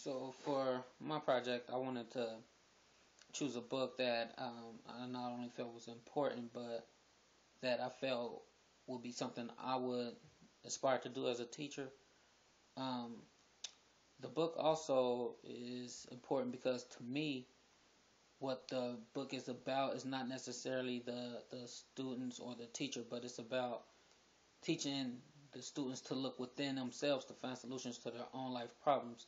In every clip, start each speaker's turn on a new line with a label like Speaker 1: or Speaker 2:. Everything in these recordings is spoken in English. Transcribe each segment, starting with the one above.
Speaker 1: So for my project, I wanted to choose a book that I not only felt was important, but that I felt would be something I would aspire to do as a teacher. Um, the book also is important because to me, what the book is about is not necessarily the students or the teacher, but it's about teaching the students to look within themselves to find solutions to their own life problems.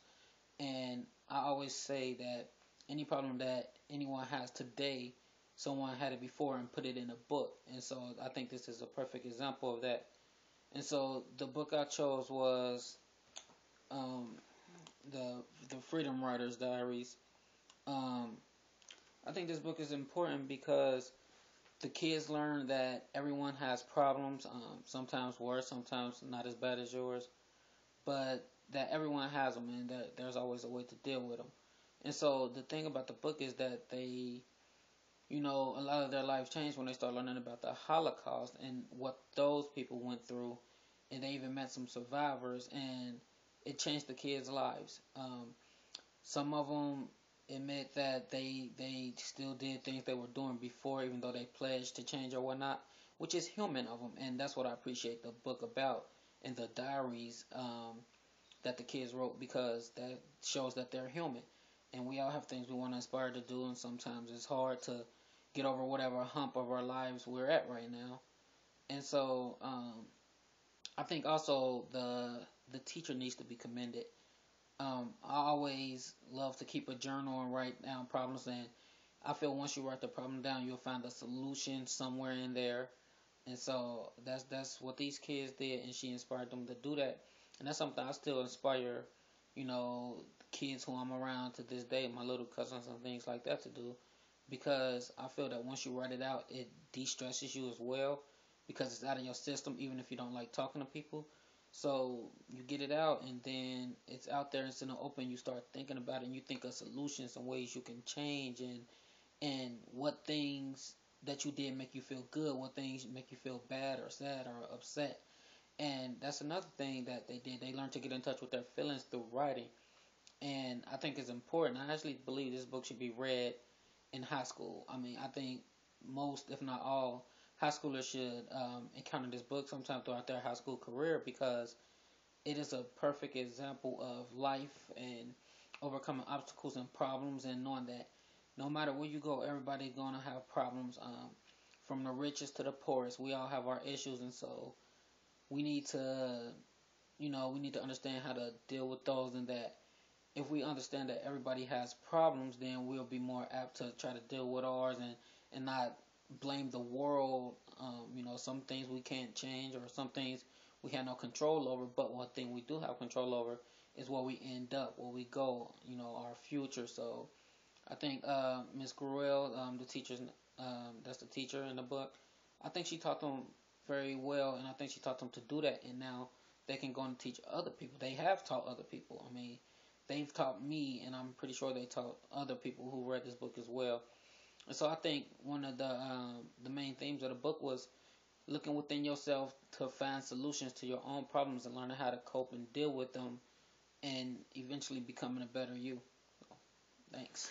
Speaker 1: And I always say that any problem that anyone has today, someone had it before and put it in a book. And so I think this is a perfect example of that. And so the book I chose was um, the Freedom Writers Diaries. Um, I think this book is important because the kids learn that everyone has problems, sometimes worse, sometimes not as bad as yours, but that everyone has them and that there's always a way to deal with them. And so the thing about the book is that a lot of their life changed when they start learning about the Holocaust and what those people went through, and they even met some survivors, and it changed the kids' lives. Some of them admit that they still did things they were doing before, even though they pledged to change or whatnot, which is human of them, and that's what I appreciate the book about and the diaries that the kids wrote because that shows that they're human, and we all have things we want to aspire to do, and sometimes it's hard to get over whatever hump of our lives we're at right now, and so I think also the teacher needs to be commended. I always love to keep a journal and write down problems, and I feel once you write the problem down, you'll find the solution somewhere in there. And so that's what these kids did, and she inspired them to do that. And that's something I still inspire, kids who I'm around to this day, my little cousins and things like that to do, because I feel that once you write it out, it de-stresses you as well, because it's out of your system, even if you don't like talking to people. So you get it out, and then it's out there, it's in the open. You start thinking about it, and you think of solutions and ways you can change, and what things that you did make you feel good, what things make you feel bad or sad or upset. And that's another thing that they did. They learned to get in touch with their feelings through writing. And I think it's important. I actually believe this book should be read in high school. I mean, I think most, if not all, high schoolers should encounter this book sometime throughout their high school career because it is a perfect example of life and overcoming obstacles and problems and knowing that no matter where you go, everybody's going to have problems. From the richest to the poorest, we all have our issues, and so we need to, we need to understand how to deal with those, and that if we understand that everybody has problems, then we'll be more apt to try to deal with ours and not blame the world. Some things we can't change or some things we have no control over, but one thing we do have control over is where we end up, where we go, our future. So I think Miss Gruel, the teacher's, that's the teacher in the book, I think she taught them very well, and I think she taught them to do that, and now they can go and teach other people. They have taught other people. I mean, they've taught me, and I'm pretty sure they taught other people who read this book as well. And so I think one of the main themes of the book was looking within yourself to find solutions to your own problems and learning how to cope and deal with them, and eventually becoming a better you. So, thanks.